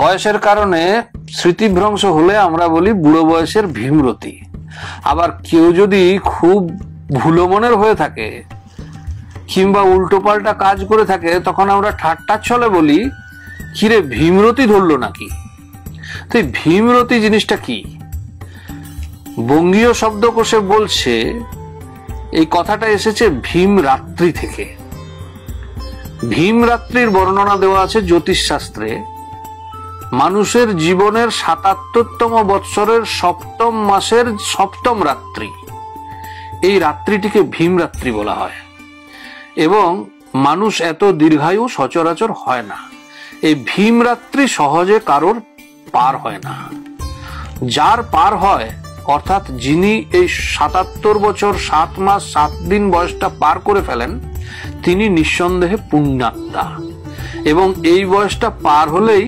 বয়সের কারণে স্মৃতিভ্রংশ হলে আমরা বলি বুড়ো বয়সের ভীমরতি। আবার কেউ যদি খুব ভুলো মনের হয়ে থাকে কিংবা উল্টোপাল্টা কাজ করে থাকে, তখন আমরা ঠাট্টার ছলে বলি, কিরে ভীমরতি ধরলো নাকি। তো এই ভীমরতি জিনিসটা কি? বঙ্গীয় শব্দকোষে বলছে এই কথাটা এসেছে ভীম রাত্রি থেকে। ভীম রাত্রির বর্ণনা দেওয়া আছে জ্যোতিষশাস্ত্রে। মানুষের জীবনের ৭৭তম বৎসরের সপ্তম মাসের সপ্তম রাত্রি, এই রাত্রিটিকে ভীম রাত্রি বলা হয়। এবং মানুষ এত দীর্ঘায়ু সচরাচর হয় না। এই ভীম রাত্রি সহজে কারোর পার হয় না। যার পার হয়, অর্থাৎ যিনি এই ৭৭ বছর ৭ মাস ৭ দিন বয়সটা পার করে ফেলেন, তিনি নিঃসন্দেহে পুণ্যাত্মা। এবং এই বয়সটা পার হলেই